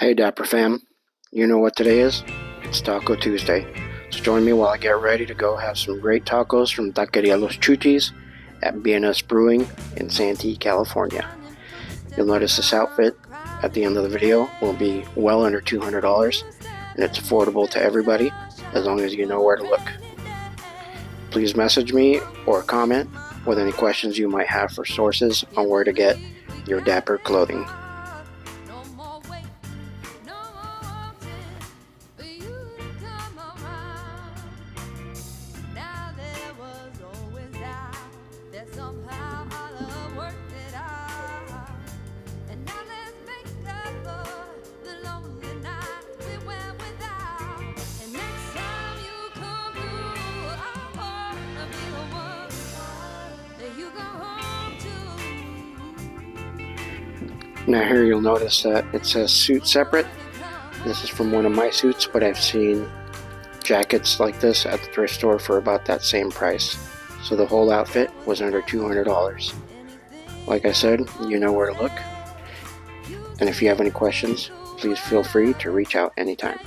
Hey Dapper fam, you know what today is? It's Taco Tuesday, so join me while I get ready to go have some great tacos from Taqueria Los Chuchis at BNS Brewing in Santee, California. You'll notice this outfit at the end of the video will be well under $200 and it's affordable to everybody as long as you know where to look. Please message me or comment with any questions you might have for sources on where to get your Dapper clothing. Now here you'll notice that it says suit separate. This is from one of my suits, but I've seen jackets like this at the thrift store for about that same price. So the whole outfit was under $200. Like I said, you know where to look. And if you have any questions, please feel free to reach out anytime.